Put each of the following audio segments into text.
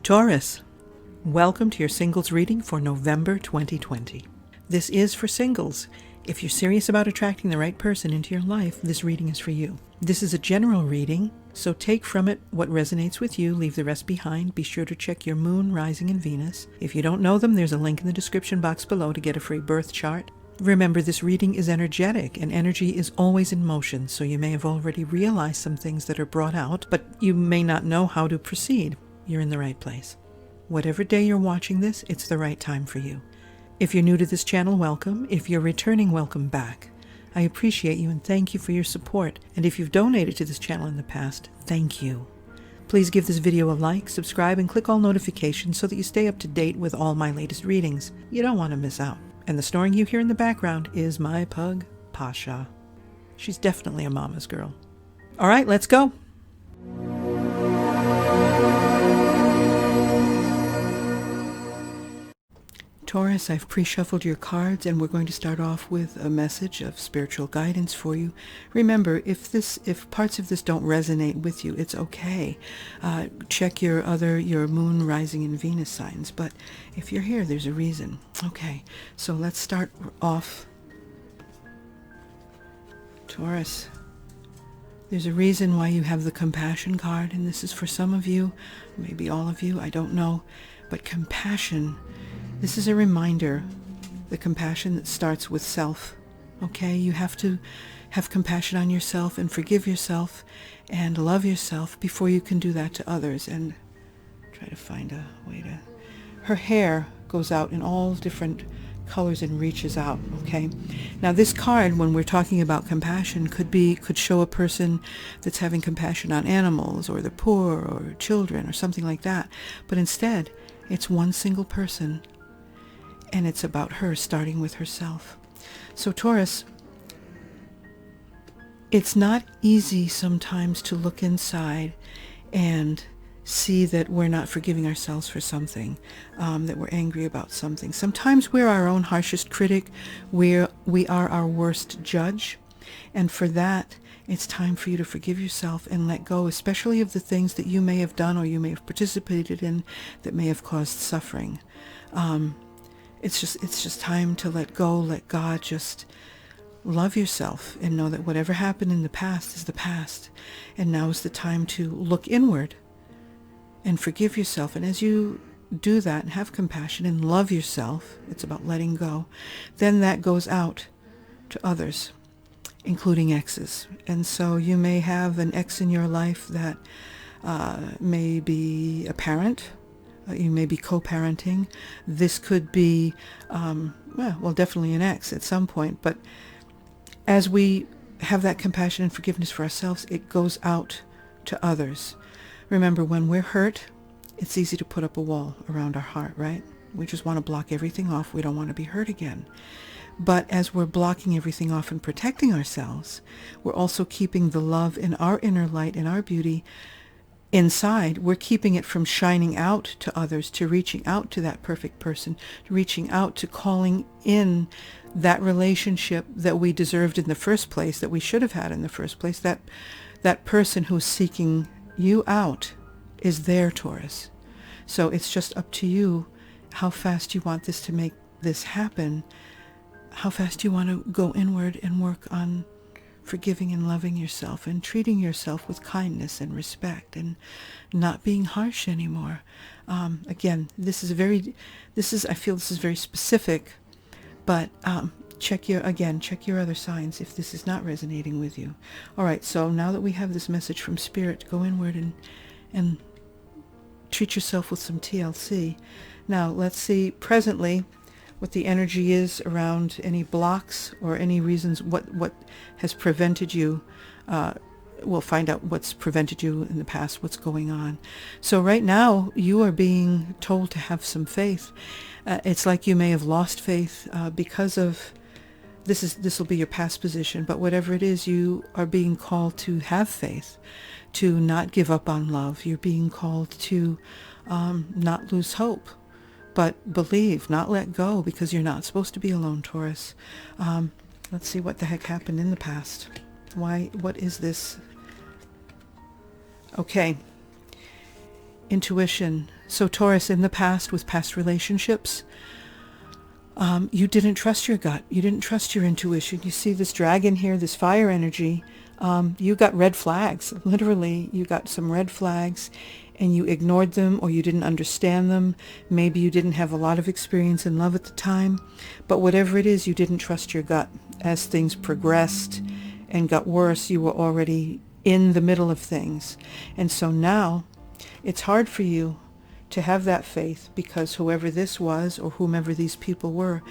Taurus, welcome to your singles reading for November 2020. This is for singles. If you're serious about attracting the right person into your life, this reading is for you. This is a general reading, so take from it what resonates with you, leave the rest behind. Be sure to check your moon, rising, and Venus. If you don't know them, there's a link in the description box below to get a free birth chart. Remember, this reading is energetic, and energy is always in motion, so you may have already realized some things that are brought out, but you may not know how to proceed. You're in the right place. Whatever day you're watching this, it's the right time for you. If you're new to this channel, welcome. If you're returning, welcome back. I appreciate you and thank you for your support. And if you've donated to this channel in the past, thank you. Please give this video a like, subscribe, and click all notifications so that you stay up to date with all my latest readings. You don't want to miss out. And the snoring you hear in the background is my pug, Pasha. She's definitely a mama's girl. All right, let's go. Taurus, I've pre-shuffled your cards, and we're going to start off with a message of spiritual guidance for you. Remember, if parts of this don't resonate with you, it's okay. Check your moon, rising, and Venus signs. But if you're here, there's a reason. Okay, so let's start off. Taurus, there's a reason why you have the compassion card, and this is for some of you, maybe all of you, I don't know. But compassion, this is a reminder, the compassion that starts with self. Okay, you have to have compassion on yourself and forgive yourself and love yourself before you can do that to others. And try to find a way to... Her hair goes out in all different colors and reaches out. Okay, now this card, when we're talking about compassion, could show a person that's having compassion on animals or the poor or children or something like that. But instead, it's one single person. And it's about her, starting with herself. So Taurus, it's not easy sometimes to look inside and see that we're not forgiving ourselves for something, that we're angry about something. Sometimes we're our own harshest critic. We are our worst judge. And for that, it's time for you to forgive yourself and let go, especially of the things that you may have done or you may have participated in that may have caused suffering. It's just time to let go, let God, just love yourself and know that whatever happened in the past is the past. And now is the time to look inward and forgive yourself. And as you do that and have compassion and love yourself, it's about letting go, then that goes out to others, including exes. And so you may have an ex in your life that may be a parent. You may be co-parenting. This could be, well, definitely an ex at some point. But as we have that compassion and forgiveness for ourselves, it goes out to others. Remember, when we're hurt, it's easy to put up a wall around our heart, right? We just want to block everything off. We don't want to be hurt again. But as we're blocking everything off and protecting ourselves, we're also keeping the love in our inner light, in our beauty, inside. We're keeping it from shining out to others, to reaching out to that perfect person, to reaching out to calling in that relationship that we deserved in the first place, that we should have had in the first place. That person who's seeking you out is there, Taurus. So it's just up to you how fast you want this to make this happen, how fast you want to go inward and work on forgiving and loving yourself and treating yourself with kindness and respect and not being harsh anymore. Again, I feel this is very specific, but check your other signs if this is not resonating with you. All right, so now that we have this message from Spirit, go inward and treat yourself with some TLC. Now, let's see presently what the energy is around any blocks or any reasons, what has prevented you. We'll find out what's prevented you in the past, what's going on. So right now, you are being told to have some faith. It's like you may have lost faith because of, this will be your past position, but whatever it is, you are being called to have faith, to not give up on love. You're being called to not lose hope, but believe, not let go, because you're not supposed to be alone, Taurus. Let's see what the heck happened in the past. What is this? Okay. Intuition. So Taurus, in the past, with past relationships, you didn't trust your gut. You didn't trust your intuition. You see this dragon here, this fire energy. You got red flags. Literally, you got some red flags and you ignored them, or you didn't understand them. Maybe you didn't have a lot of experience in love at the time. But whatever it is, you didn't trust your gut. As things progressed and got worse, you were already in the middle of things. And so now it's hard for you to have that faith, because whoever this was, or whomever these people were,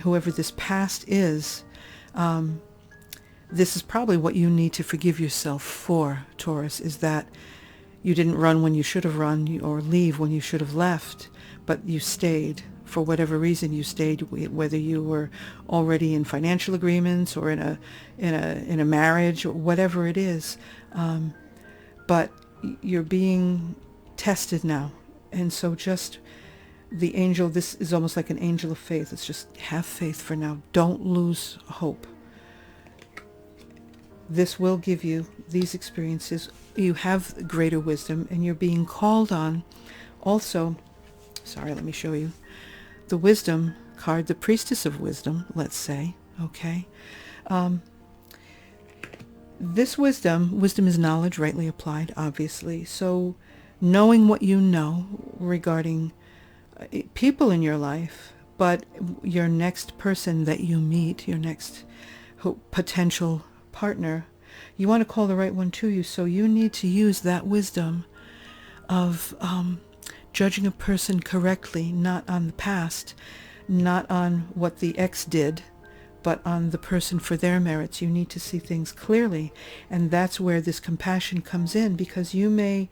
whoever this past is, this is probably what you need to forgive yourself for, Taurus, is that you didn't run when you should have run, or leave when you should have left, but you stayed. For whatever reason you stayed, whether you were already in financial agreements or in a marriage, or whatever it is. But you're being tested now. And so just the angel, this is almost like an angel of faith. It's just have faith for now. Don't lose hope. This will give you these experiences. You have greater wisdom, and you're being called on. Also, sorry, let me show you. The wisdom card, the priestess of wisdom, let's say, okay? This wisdom is knowledge rightly applied, obviously. So knowing what you know regarding people in your life, but your next person that you meet, your next potential partner, you want to call the right one to you. So you need to use that wisdom of judging a person correctly, not on the past, not on what the ex did, but on the person for their merits. You need to see things clearly. And that's where this compassion comes in, because you may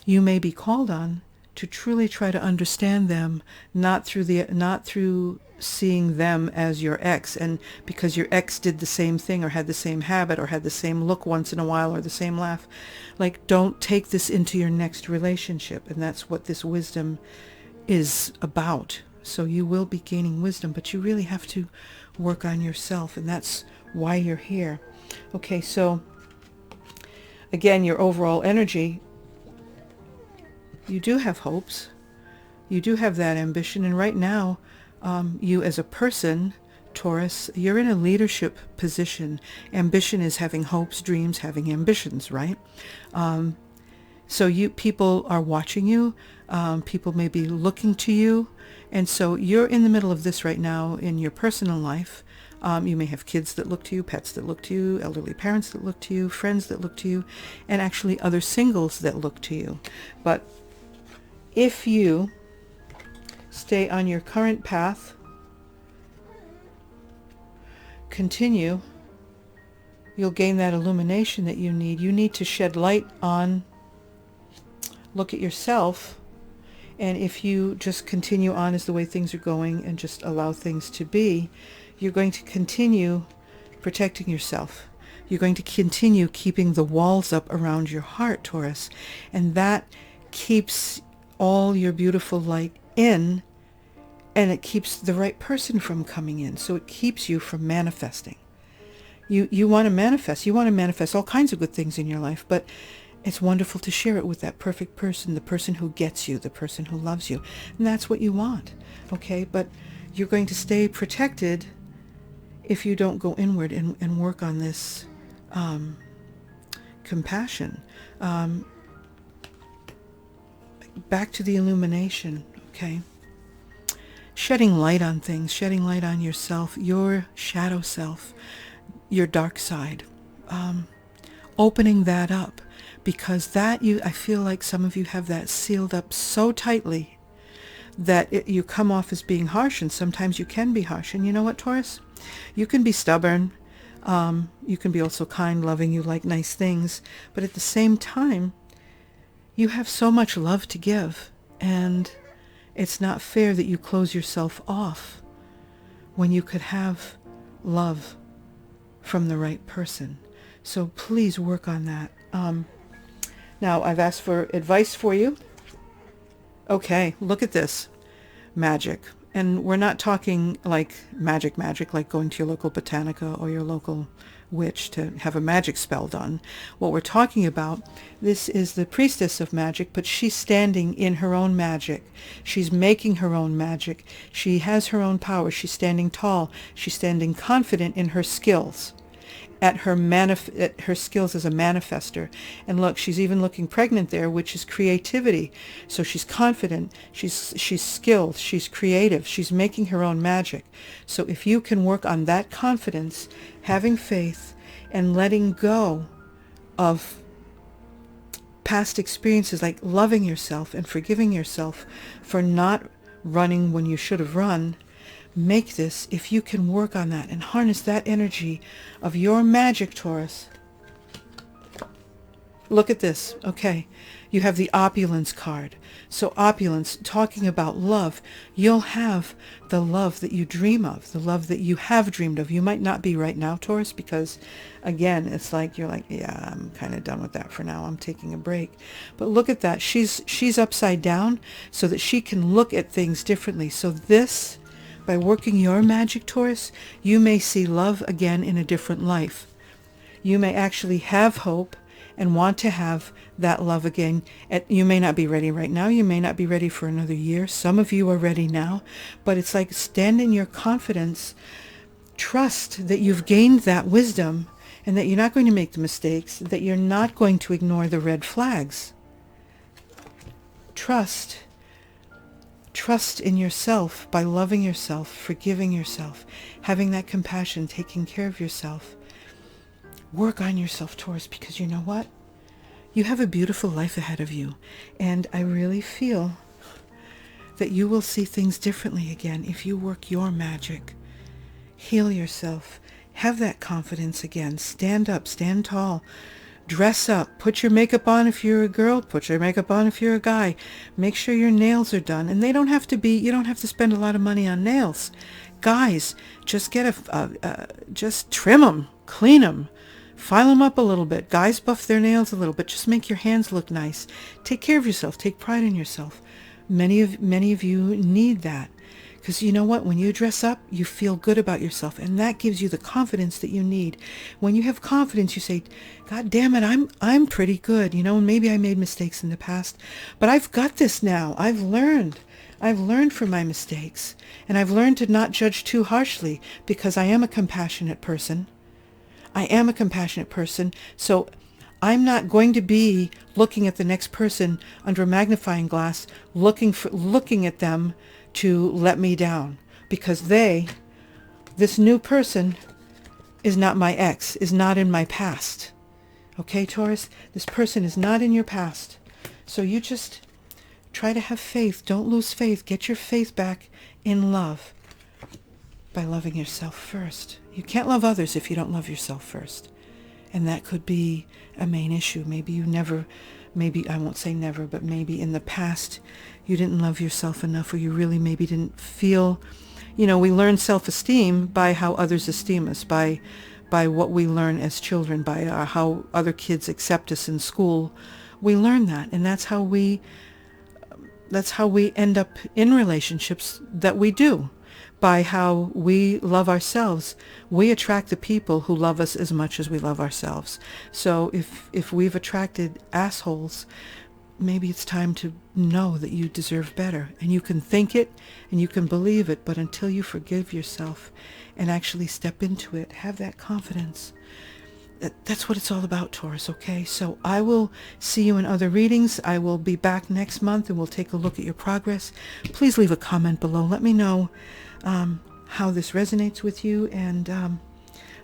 be called on to truly try to understand them, not through seeing them as your ex, and because your ex did the same thing or had the same habit or had the same look once in a while or the same laugh. Like, don't take this into your next relationship. And that's what this wisdom is about. So you will be gaining wisdom, but you really have to work on yourself, and that's why you're here. Okay, so again, your overall energy, you do have hopes. You do have that ambition. And right now, you as a person, Taurus, you're in a leadership position. Ambition is having hopes, dreams, having ambitions, right? So people are watching you. People may be looking to you. And so you're in the middle of this right now in your personal life. You may have kids that look to you, pets that look to you, elderly parents that look to you, friends that look to you, and actually other singles that look to you. But if you stay on your current path, continue, you'll gain that illumination that you need. You need to shed light on, look at yourself, and if you just continue on as the way things are going and just allow things to be, you're going to continue protecting yourself. You're going to continue keeping the walls up around your heart, Taurus, and that keeps all your beautiful light in, and it keeps the right person from coming in. So it keeps you from manifesting. You want to manifest. You want to manifest all kinds of good things in your life, but it's wonderful to share it with that perfect person, the person who gets you, the person who loves you. And that's what you want, okay? But you're going to stay protected if you don't go inward and work on this compassion. Back to the illumination, okay? Shedding light on things, shedding light on yourself, your shadow self, your dark side. Opening that up, because I feel like some of you have that sealed up so tightly that you come off as being harsh, and sometimes you can be harsh. And you know what, Taurus? You can be stubborn. You can be also kind, loving. You like nice things. But at the same time, you have so much love to give, and it's not fair that you close yourself off when you could have love from the right person. So please work on that. Now, I've asked for advice for you. Okay, look at this. Magic. And we're not talking like magic, like going to your local Botanica or your local witch to have a magic spell done. What we're talking about, this is the priestess of magic, but she's standing in her own magic. She's making her own magic. She has her own power. She's standing tall. She's standing confident in her skills. At her skills as a manifester. And look, she's even looking pregnant there, which is creativity. So she's confident, she's skilled, she's creative, she's making her own magic. So if you can work on that confidence, having faith, and letting go of past experiences, like loving yourself and forgiving yourself for not running when you should have run, make this, if you can work on that and harness that energy of your magic, Taurus. Look at this. Okay, you have the opulence card. So opulence, talking about love, you'll have the love that you dream of, the love that you have dreamed of. You might not be right now, Taurus, because again, it's like you're like, yeah, I'm kind of done with that for now. I'm taking a break. But look at that. She's upside down so that she can look at things differently. So this, by working your magic, Taurus, you may see love again in a different life. You may actually have hope and want to have that love again. You may not be ready right now. You may not be ready for another year. Some of you are ready now. But it's like, stand in your confidence. Trust that you've gained that wisdom and that you're not going to make the mistakes, that you're not going to ignore the red flags. Trust in yourself by loving yourself, forgiving yourself, having that compassion, taking care of yourself. Work on yourself, Taurus, because you know what? You have a beautiful life ahead of you. And I really feel that you will see things differently again if you work your magic. Heal yourself. Have that confidence again. Stand up, stand tall. Dress up. Put your makeup on if you're a girl. Put your makeup on if you're a guy. Make sure your nails are done. And they don't have to be, you don't have to spend a lot of money on nails. Guys, just get just trim them, clean them. File them up a little bit. Guys buff their nails a little bit. Just make your hands look nice. Take care of yourself. Take pride in yourself. Many of you need that. Because you know what? When you dress up, you feel good about yourself. And that gives you the confidence that you need. When you have confidence, you say, God damn it, I'm pretty good. You know, maybe I made mistakes in the past. But I've got this now. I've learned from my mistakes. And I've learned to not judge too harshly because I am a compassionate person. So I'm not going to be looking at the next person under a magnifying glass, looking at them to let me down, because this new person is not my ex, is not in my past. Okay, Taurus? This person is not in your past. So you just try to have faith. Don't lose faith. Get your faith back in love by loving yourself first. You can't love others if you don't love yourself first. And that could be a main issue. Maybe I won't say never, but maybe in the past you didn't love yourself enough, or you really maybe didn't feel, we learn self-esteem by how others esteem us, by what we learn as children, by how other kids accept us in school. We learn that, and that's how we end up in relationships that we do. By how we love ourselves, we attract the people who love us as much as we love ourselves. So if we've attracted assholes, maybe it's time to know that you deserve better. And you can think it and you can believe it, but until you forgive yourself and actually step into it, have that confidence. That's what it's all about, Taurus, okay? So I will see you in other readings. I will be back next month and we'll take a look at your progress. Please leave a comment below. Let me know how this resonates with you, and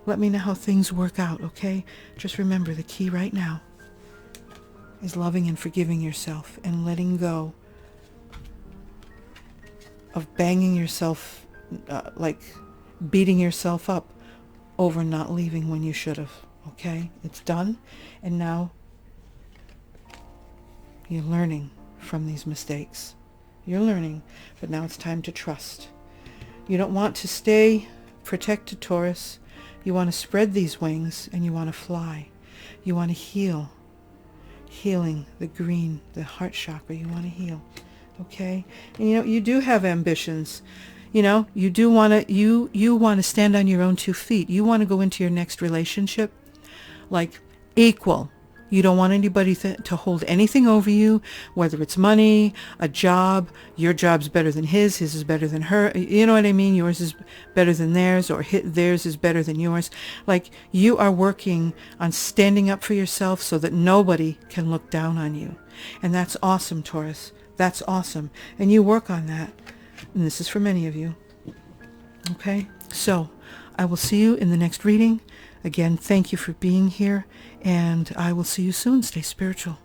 let me know how things work out, okay? Just remember, the key right now is loving and forgiving yourself and letting go of banging yourself, like beating yourself up over not leaving when you should have, okay? It's done, and now you're learning from these mistakes. You're learning, but now it's time to trust. You don't want to stay protected, Taurus. You want to spread these wings and you want to fly. You want to heal. Healing, the green, the heart chakra, you want to heal. Okay? And you do have ambitions. You know, you do want to, you want to stand on your own 2 feet. You want to go into your next relationship like equal. You don't want anybody to hold anything over you, whether it's money, a job. Your job's better than his is better than her. You know what I mean? Yours is better than theirs, or theirs is better than yours. Like, you are working on standing up for yourself so that nobody can look down on you. And that's awesome, Taurus. That's awesome. And you work on that. And this is for many of you. Okay? So, I will see you in the next reading. Again, thank you for being here, and I will see you soon. Stay spiritual.